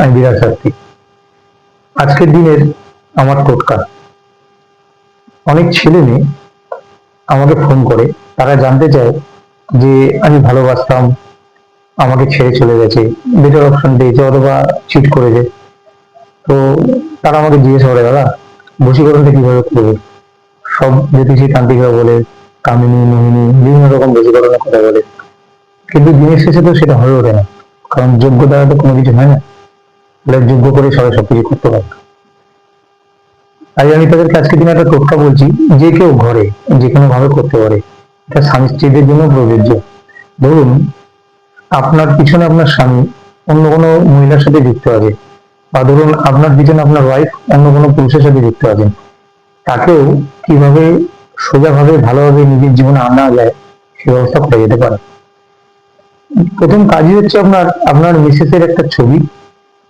আমি বিরাট শাস্ত্রী। আজকের দিনের আমার টোটকা। অনেক ছেলে মেয়ে আমাকে ফোন করে, তারা জানতে চায় যে আমি ভালোবাসতাম, আমাকে ছেড়ে চলে গেছে, বেটার অপশন দিয়েছে অথবা চিট করেছে। তো তারা আমাকে জিজ্ঞেস করে, দাদা বশীকরণটা কিভাবে করবো? সব জ্যোতিষী তান্ত্রিকরা বলে, কামিনী মোহিনী বিভিন্ন রকম বশীকরণের কথা বলে, কিন্তু দিনের শেষে তো সেটা হয়ে ওঠে না, কারণ যোগ্য দ্বারা তো কোনো কিছু হয় না। তাহলে যোগ্য করে সবাই সবকিছু করতে পারে। তাই আমি তাদেরকে আজকে দিনে একটা টোটকা বলছি, যে কেউ ঘরে যে কোনো ভাবে করতে পারে। এটা স্বামী স্ত্রীদের জন্য প্রযোজ্য। ধরুন আপনার পিছনে আপনার স্বামী অন্য কোনো মহিলার সাথে যুক্ত আছে, বা ধরুন আপনার পিছনে আপনার ওয়াইফ অন্য কোনো পুরুষের সাথে যুক্ত আছেন, তাকেও কিভাবে সোজাভাবে ভালোভাবে নিজের জীবনে আনা যায় সে ব্যবস্থা করা যেতে পারে। প্রথম কাজই হচ্ছে আপনার আপনার মিসেসের একটা ছবি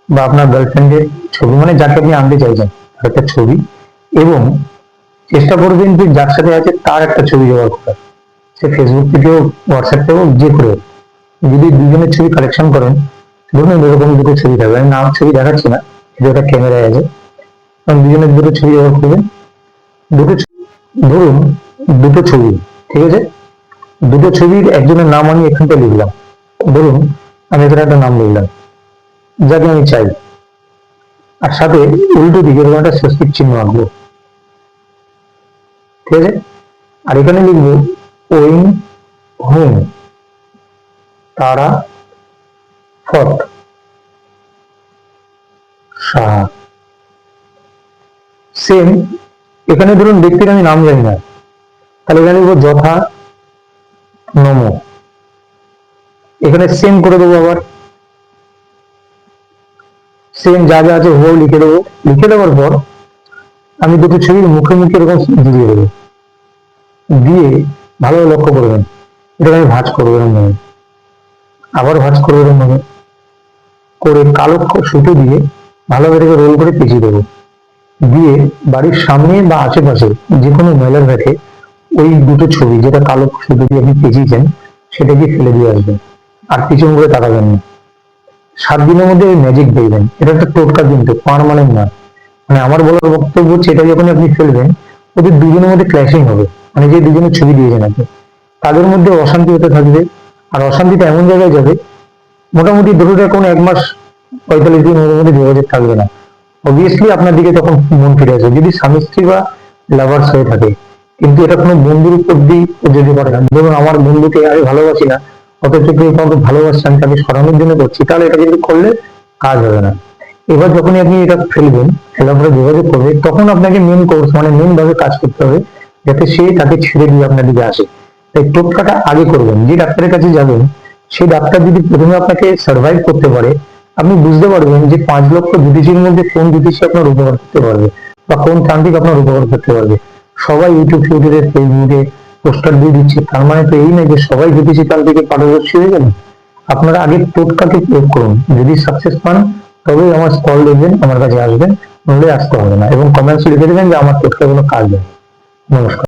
বা আপনার গার্লফ্রেন্ডের ছবি, মানে যাকে আপনি আনতে চাইছেন তার একটা ছবি, এবং চেষ্টা করবেন যে যার সাথে আছে তার একটা ছবি জোগাড় করার। সে ফেসবুক থেকে হোক, হোয়াটসঅ্যাপ থেকে হোক, যে করে হোক। যদি দুজনের ছবি কালেকশন করেন, ধরুন এরকম দুটো ছবি থাকবে, আমি নাম ছবি দেখাচ্ছি না, যদি ওটা ক্যামেরায় আছে, কারণ দুজনের দুটো ছবি জোগাড় করবেন। ধরুন দুটো ছবি, ঠিক আছে, দুটো ছবির একজনের নাম আমি এখানটা লিখলাম। ধরুন আমি এখানে একটা নাম লিখলাম যাকে আমি চাই, আর সাথে উল্টো দিকে এরকম একটা স্বস্তিক চিহ্ন আঁকবো, ঠিক আছে। আর এখানে লিখবো ওইং হোম তারা ফট সাহা। সেম এখানে ধরুন ব্যক্তির আমি নাম জানি না, তাহলে এখানে লিখবো যথা নম। এখানে সেম করে দেবো, আবার সেম যা যা আছে হুবহু লিখে দেবো। লিখে দেওয়ার পর আমি দুটো ছবির মুখে মুখে এরকম দিয়ে দেবো, দিয়ে ভালো লক্ষ্য করবেন, এটা আমি ভাঁজ করবো এরকম ভাবে, আবার ভাঁজ করবো এরকম ভাবে করে কালো সুতো দিয়ে ভালোভাবে এটাকে রোল করে পেঁচিয়ে দেবো। দিয়ে বাড়ির সামনে বা আশেপাশে যে কোনো ময়লার ভ্যাটে ওই দুটো ছবি যেটা কালো সুতো দিয়ে আপনি পেঁচিয়েছেন সেটাকে ফেলে দিয়ে আসবেন, আর পিছন করে তাকাবেন না। 7 দিনের মধ্যে ওই ম্যাজিক দেখবেন। এটা একটা টোটকা, কিন্তু পার্মানেন্ট না। মানে আমার বলার বক্তব্য হচ্ছে, এটা যখন আপনি ফেলবেন ওদের দুজনের মধ্যে ক্ল্যাশিং হবে, মানে যে দুজনের ছবি দিয়েছেন আপনি তাদের মধ্যে অশান্তি হতে থাকবে। আর অশান্তিটা এমন জায়গায় যাবে, মোটামুটি ধরুন এখন 1 মাস 45 দিন ওদের মধ্যে যোগাযোগ থাকবে না। অবভিয়াসলি আপনার দিকে তখন মন ফিরে আসবে, যদি স্বামী স্ত্রী বা লাভার্স হয়ে থাকে। কিন্তু এটা কোনো বন্ধুর উপর দিয়ে প্রযোজ্য করে না। ধরুন আমার বন্ধুকে আমি ভালোবাসি না, অথচ কেউ কাউকে ভালোবাসছে, আমি তাকে সরানোর জন্য করছি, তাহলে এটা কিন্তু করলে কাজ হবে না। এবার যখনই আপনি এটা ফেলবেন, ফেলার পরে যোগাযোগ করবে, তখন আপনাকে মেন কোর্স মানে মেন ভাবে কাজ করতে হবে, যাতে সে তাকে ছেড়ে দিয়ে আপনার দিকে আসে। তাই টোটকাটা আগে করবেন। যে ডাক্তারের কাছে যাবেন, সেই ডাক্তার যদি প্রথমে আপনাকে সার্ভাইভ করতে পারে, আপনি বুঝতে পারবেন যে 5 লক্ষ জ্যোতিষীর মধ্যে কোন জ্যোতিষী আপনার উপকার করতে পারবে, বা কোন তান্ত্রিক আপনার উপকার করতে পারবে। সবাই ইউটিউব ফিউটিউবে ফেসবুকে পোস্টার দিয়ে দিচ্ছে, তার মানে তো এই নয় যে সবাই জ্যোতিষী তান্ত্রিকে পারদর্শী হয়ে গেল। আপনারা আগে টোটকাকে প্রয়োগ করুন, যদি সাকসেস পান তবেই আমার স্টল দেখবেন, আমার কাছে আসবেন, নইলে আসতে হবে না। এবং কমেন্টস লিখে দেবেন যে আমার টোটকা কোনো কাজ নেই। নমস্কার।